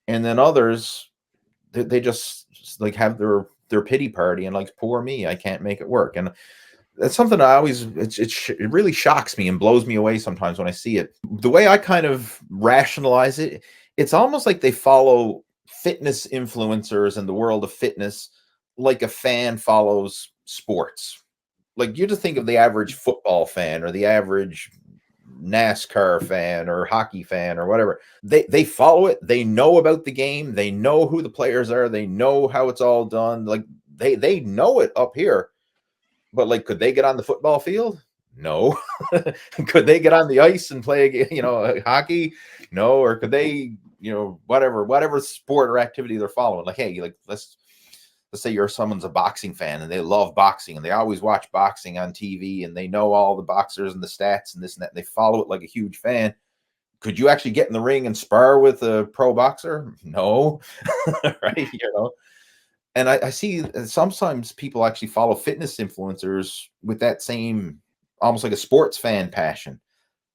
And then others, they just like have their pity party and like, poor me, I can't make it work. And that's something I always, it really shocks me and blows me away sometimes when I see it. The way I kind of rationalize it, it's almost like they follow fitness influencers in the world of fitness like a fan follows sports. Like, you just think of the average football fan or the average NASCAR fan or hockey fan or whatever. They follow it. They know about the game. They know who the players are. They know how it's all done. Like, they know it up here. But like, could they get on the football field? No. Could they get on the ice and play, hockey? No. Or could they whatever sport or activity they're following. Like, hey, like let's say someone's a boxing fan and they love boxing and they always watch boxing on TV and they know all the boxers and the stats and this and that. And they follow it like a huge fan. Could you actually get in the ring and spar with a pro boxer? No, right? And I see sometimes people actually follow fitness influencers with that same, almost like a sports fan passion.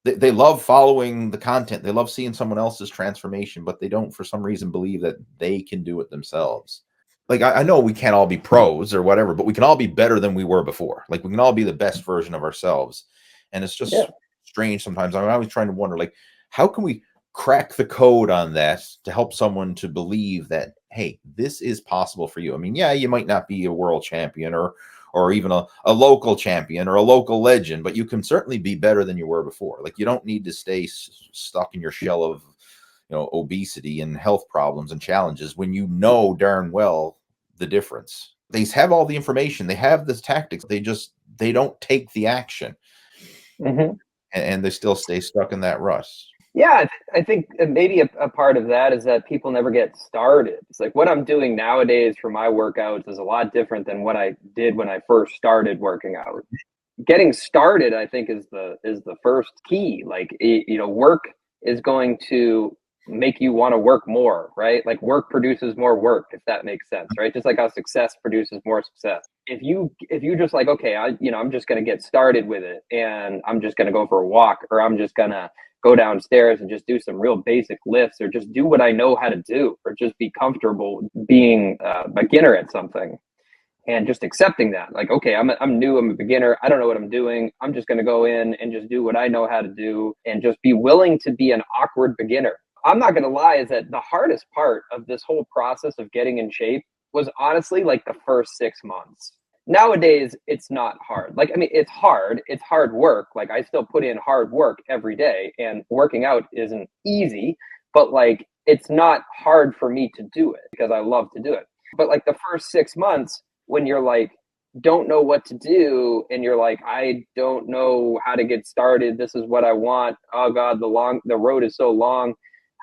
They love following the content. They love seeing someone else's transformation, but they don't, for some reason, believe that they can do it themselves. Like, I know we can't all be pros or whatever, but we can all be better than we were before. Like, we can all be the best version of ourselves. And it's just strange sometimes. I'm always trying to wonder, like, how can we crack the code on that to help someone to believe that, hey, this is possible for you? I mean, yeah, you might not be a world champion or even a local champion or a local legend, but you can certainly be better than you were before. Like, you don't need to stay stuck in your shell of, obesity and health problems and challenges when you know darn well the difference. They have all the information. They have the tactics. They don't take the action. And they still stay stuck in that rut. Yeah, I think maybe a part of that is that people never get started. It's like what I'm doing nowadays for my workouts is a lot different than what I did when I first started working out. Getting started, I think, is the first key. Like, work is going to make you want to work more, right? Like, work produces more work, if that makes sense, right? Just like how success produces more success. If you just like, okay, I'm just going to get started with it and I'm just going to go for a walk, or I'm just going to go downstairs and just do some real basic lifts, or just do what I know how to do, or just be comfortable being a beginner at something. And just accepting that, like, okay, I'm new, I'm a beginner, I don't know what I'm doing. I'm just going to go in and just do what I know how to do, and just be willing to be an awkward beginner. I'm not going to lie, is that the hardest part of this whole process of getting in shape was honestly like the first 6 months. Nowadays, it's not hard. Like, I mean, it's hard work. Like, I still put in hard work every day, and working out isn't easy, but like, it's not hard for me to do it because I love to do it. But like the first 6 months, when you're like, don't know what to do, and you're like, I don't know how to get started. This is what I want. Oh God, the road is so long.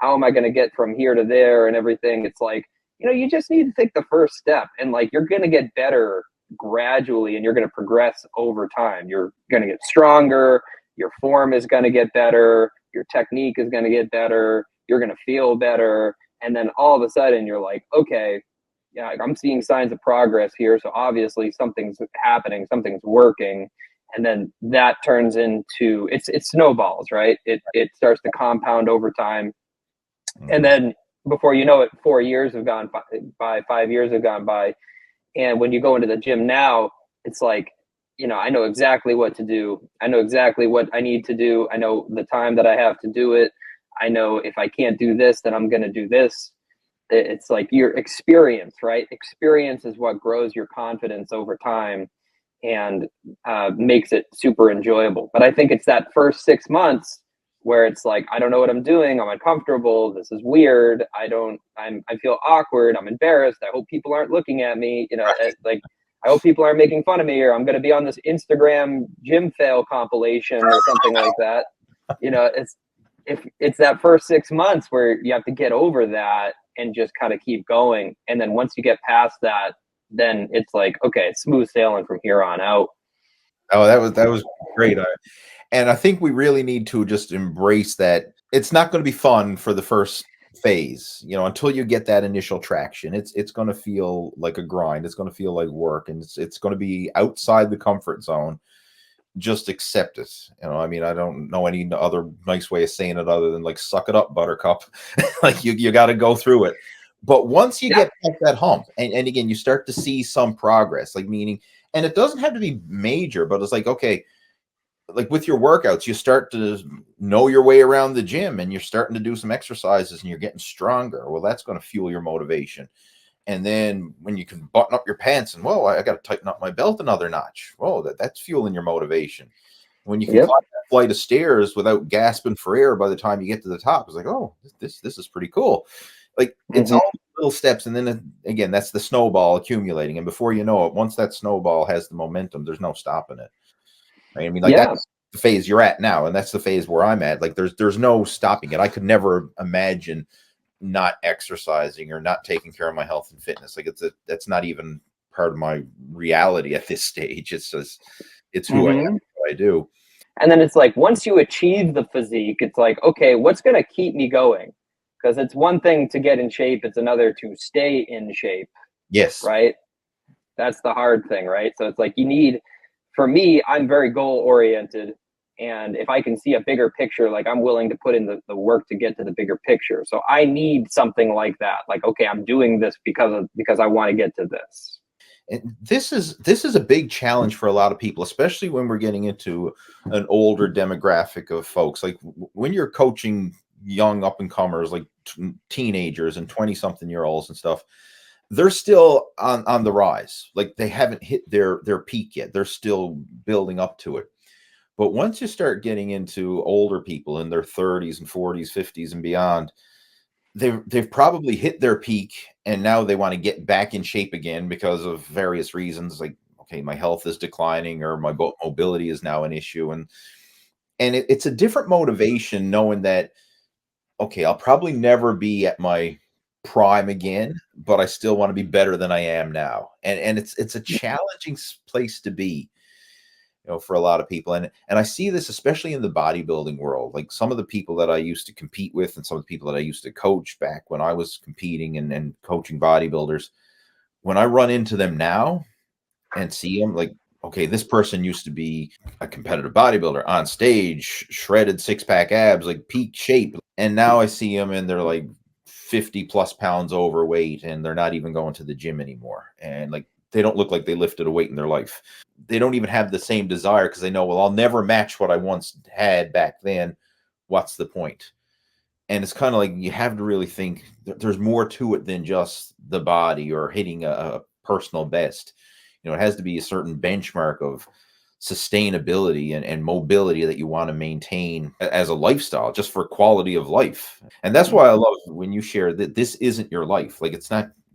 How am I going to get from here to there and everything? It's like, you just need to take the first step, and like, you're going to get better gradually, and you're going to progress over time. You're going to get stronger. Your form is going to get better. Your technique is going to get better. You're going to feel better. And then all of a sudden you're like, okay, yeah, I'm seeing signs of progress here. So obviously something's happening, something's working. And then that turns into, it snowballs, right? It starts to compound over time. And then before you know it, 4 years have gone by, 5 years have gone by. And when you go into the gym now, it's like, I know exactly what to do. I know exactly what I need to do. I know the time that I have to do it. I know if I can't do this, then I'm going to do this. It's like your experience, right? Experience is what grows your confidence over time and makes it super enjoyable. But I think it's that first 6 months where it's like, I don't know what I'm doing. I'm uncomfortable. This is weird. I feel awkward. I'm embarrassed. I hope people aren't looking at me. Like, I hope people aren't making fun of me, or I'm going to be on this Instagram gym fail compilation or something like that. It's that first 6 months where you have to get over that and just kind of keep going. And then once you get past that, then it's like, okay, it's smooth sailing from here on out. Oh, that was great. And I think we really need to just embrace that it's not going to be fun for the first phase, until you get that initial traction. It's going to feel like a grind. It's going to feel like work, and it's going to be outside the comfort zone. Just accept it. I mean, I don't know any other nice way of saying it other than like, suck it up, buttercup. Like, you got to go through it. But once you get past that hump, and again, you start to see some progress, like, meaning, and it doesn't have to be major, but it's like, okay, like with your workouts, you start to know your way around the gym, and you're starting to do some exercises, and you're getting stronger. Well, that's going to fuel your motivation. And then when you can button up your pants and, whoa, I got to tighten up my belt another notch. Whoa, that's fueling your motivation. When you can climb that flight of stairs without gasping for air by the time you get to the top, it's like, oh, this is pretty cool. Like, it's all little steps. And then again, that's the snowball accumulating. And before you know it, once that snowball has the momentum, there's no stopping it. Right? I mean, like, that's the phase you're at now. And that's the phase where I'm at. Like, there's no stopping it. I could never imagine, not exercising or not taking care of my health and fitness. Like that's not even part of my reality at this stage. It's just, it's who I am, what I do. And then it's like, once you achieve the physique, it's like, okay, what's going to keep me going? Because it's one thing to get in shape. It's another to stay in shape. Yes. Right. That's the hard thing. Right. So it's like, you need, for me, I'm very goal oriented. And if I can see a bigger picture, like I'm willing to put in the work to get to the bigger picture. So I need something like that. Like, okay, I'm doing this because I want to get to this. And this is a big challenge for a lot of people, especially when we're getting into an older demographic of folks. Like when you're coaching young up and comers, like teenagers and 20-something-year-olds and stuff, they're still on the rise. Like they haven't hit their peak yet. They're still building up to it. But once you start getting into older people in their 30s and 40s, 50s and beyond, they've probably hit their peak, and now they want to get back in shape again because of various reasons. Like, okay, my health is declining, or my mobility is now an issue, and it's a different motivation knowing that, okay, I'll probably never be at my prime again, but I still want to be better than I am now, and it's a challenging place to be, for a lot of people. And I see this especially in the bodybuilding world. Like some of the people that I used to compete with and some of the people that I used to coach back when I was competing and coaching bodybuilders, when I run into them now and see them, like, okay, this person used to be a competitive bodybuilder on stage, shredded 6-pack abs, like peak shape. And now I see them and they're like 50 plus pounds overweight and they're not even going to the gym anymore. And like, they don't look like they lifted a weight in their life. They don't even have the same desire because they know, well, I'll never match what I once had back then. What's the point? And it's kind of like you have to really think there's more to it than just the body or hitting a personal best. It has to be a certain benchmark of sustainability and mobility that you want to maintain as a lifestyle, just for quality of life. And that's why I love when you share that this isn't your life. Like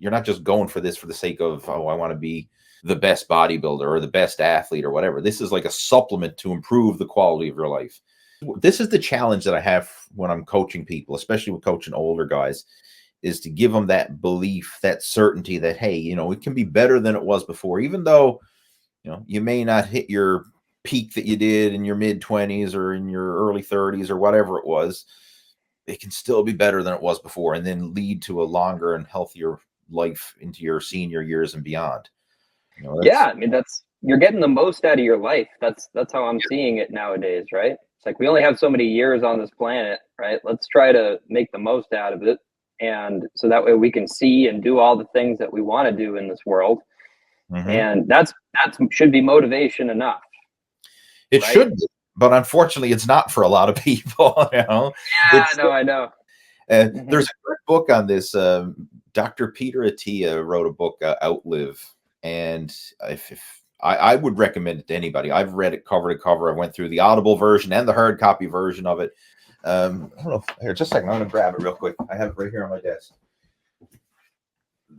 you're not just going for this for the sake of, oh, I want to be the best bodybuilder or the best athlete or whatever. This is like a supplement to improve the quality of your life. This is the challenge that I have when I'm coaching people, especially with coaching older guys, is to give them that belief, that certainty that, hey, it can be better than it was before, even though, you may not hit your peak that you did in your mid-20s or in your early 30s or whatever it was. It can still be better than it was before, and then lead to a longer and healthier life into your senior years and beyond. Yeah, I mean, you're getting the most out of your life. That's how I'm seeing it nowadays, right? It's like we only have so many years on this planet, right? Let's try to make the most out of it, and so that way we can see and do all the things that we want to do in this world. And that should be motivation enough. It should be, but unfortunately, it's not for a lot of people. Yeah, I know. There's a good book on this. Dr. Peter Attia wrote a book, Outlive, and if I would recommend it to anybody. I've read it cover to cover. I went through the Audible version and the hard copy version of it. I don't know. Here, just a second. I'm going to grab it real quick. I have it right here on my desk.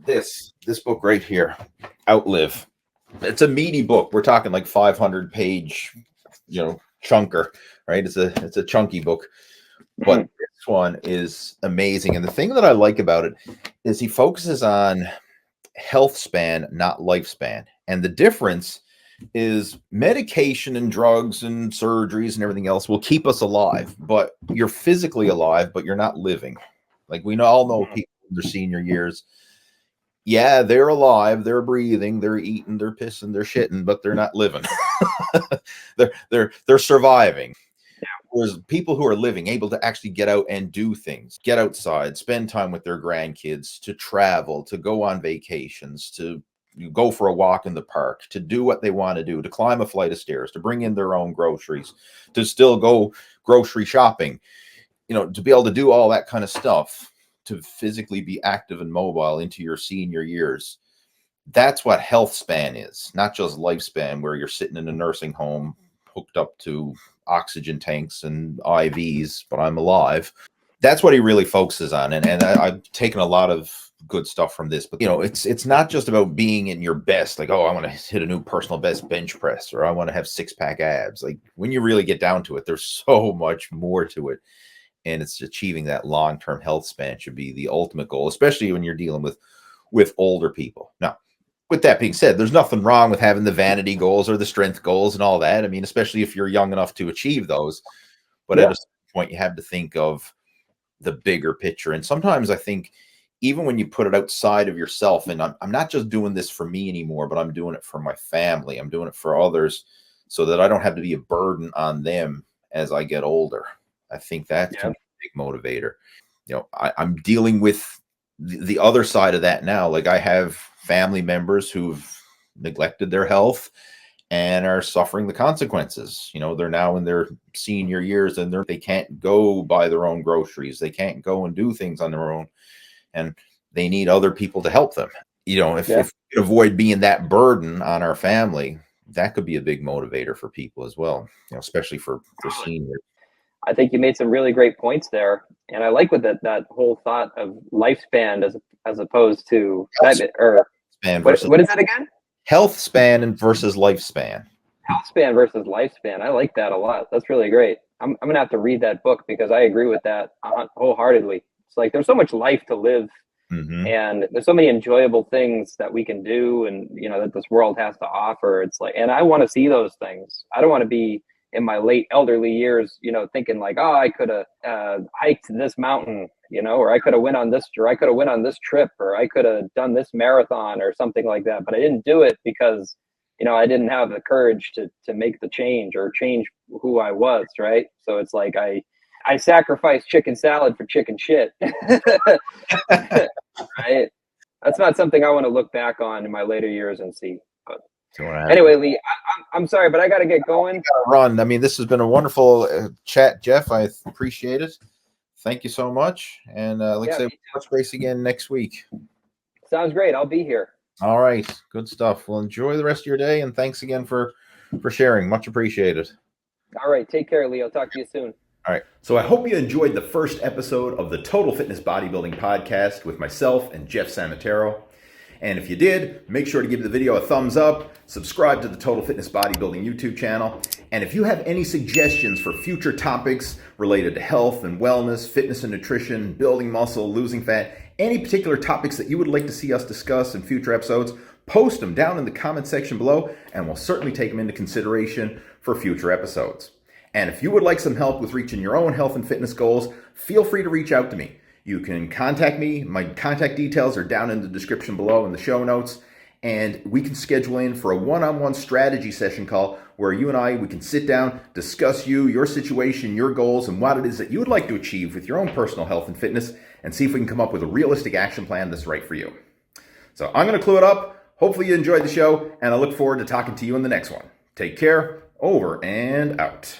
This book right here, Outlive. It's a meaty book. We're talking like 500-page, chunker, right? It's a chunky book, but this one is amazing. And the thing that I like about it is he focuses on health span, not lifespan. And the difference is medication and drugs and surgeries and everything else will keep us alive, but you're physically alive, but you're not living. Like we all know people in their senior years. Yeah, they're alive, they're breathing, they're eating, they're pissing, they're shitting, but they're not living. they're surviving. Whereas people who are living, able to actually get out and do things, get outside, spend time with their grandkids, to travel, to go on vacations, to go for a walk in the park, to do what they want to do, to climb a flight of stairs, to bring in their own groceries, to still go grocery shopping, to be able to do all that kind of stuff, to physically be active and mobile into your senior years. That's what health span is, not just lifespan where you're sitting in a nursing home hooked up to oxygen tanks and IVs, but I'm alive. That's what he really focuses on. And I've taken a lot of good stuff from this, but it's not just about being in your best, like, oh, I want to hit a new personal best bench press, or I want to have 6-pack abs. Like when you really get down to it, there's so much more to it. and it's achieving that long-term health span should be the ultimate goal, especially when you're dealing with older people. Now, with that being said, there's nothing wrong with having the vanity goals or the strength goals and all that. I mean, especially if you're young enough to achieve those. But at a certain point, you have to think of the bigger picture. And sometimes I think even when you put it outside of yourself, and I'm not just doing this for me anymore, but I'm doing it for my family. I'm doing it for others so that I don't have to be a burden on them as I get older. I think that can be a big motivator. You know, I'm dealing with the other side of that now. Like I have family members who've neglected their health and are suffering the consequences. You know, they're now in their senior years and they can't go buy their own groceries. They can't go and do things on their own, and they need other people to help them. You know, if we could avoid being that burden on our family, that could be a big motivator for people as well, you know, especially for seniors. I think you made some really great points there, and I like with that whole thought of lifespan as opposed to what is that again? Health span and versus lifespan. Health span versus lifespan. I like that a lot. That's really great. I'm gonna have to read that book because I agree with that wholeheartedly. It's like there's so much life to live, and there's so many enjoyable things that we can do, and you know that this world has to offer. It's like, and I want to see those things. I don't want to be in my late elderly years, you know, thinking like, oh, I could have hiked this mountain, you know, or I could have went on this trip, or I could have done this marathon or something like that. But I didn't do it because, you know, I didn't have the courage to make the change or change who I was. Right. So it's like I sacrificed chicken salad for chicken shit. Right. That's not something I want to look back on in my later years and see. But anyway, Lee, I'm sorry, but I got to get going. Gotta run. I mean, this has been a wonderful chat, Jeff. I appreciate it. Thank you so much. And like I said, we'll touch base again next week. Sounds great. I'll be here. All right. Good stuff. Well, enjoy the rest of your day. And thanks again for sharing. Much appreciated. All right. Take care, Lee. I'll talk to you soon. All right. So I hope you enjoyed the first episode of the Total Fitness Bodybuilding Podcast with myself and Jeff Samatero. And if you did, make sure to give the video a thumbs up, subscribe to the Total Fitness Bodybuilding YouTube channel. And if you have any suggestions for future topics related to health and wellness, fitness and nutrition, building muscle, losing fat, any particular topics that you would like to see us discuss in future episodes, post them down in the comment section below, and we'll certainly take them into consideration for future episodes. And if you would like some help with reaching your own health and fitness goals, feel free to reach out to me. You can contact me. My contact details are down in the description below in the show notes. And we can schedule in for a one-on-one strategy session call where you and we can sit down, discuss your situation, your goals, and what it is that you would like to achieve with your own personal health and fitness, and see if we can come up with a realistic action plan that's right for you. So I'm going to clue it up. Hopefully you enjoyed the show, and I look forward to talking to you in the next one. Take care. Over and out.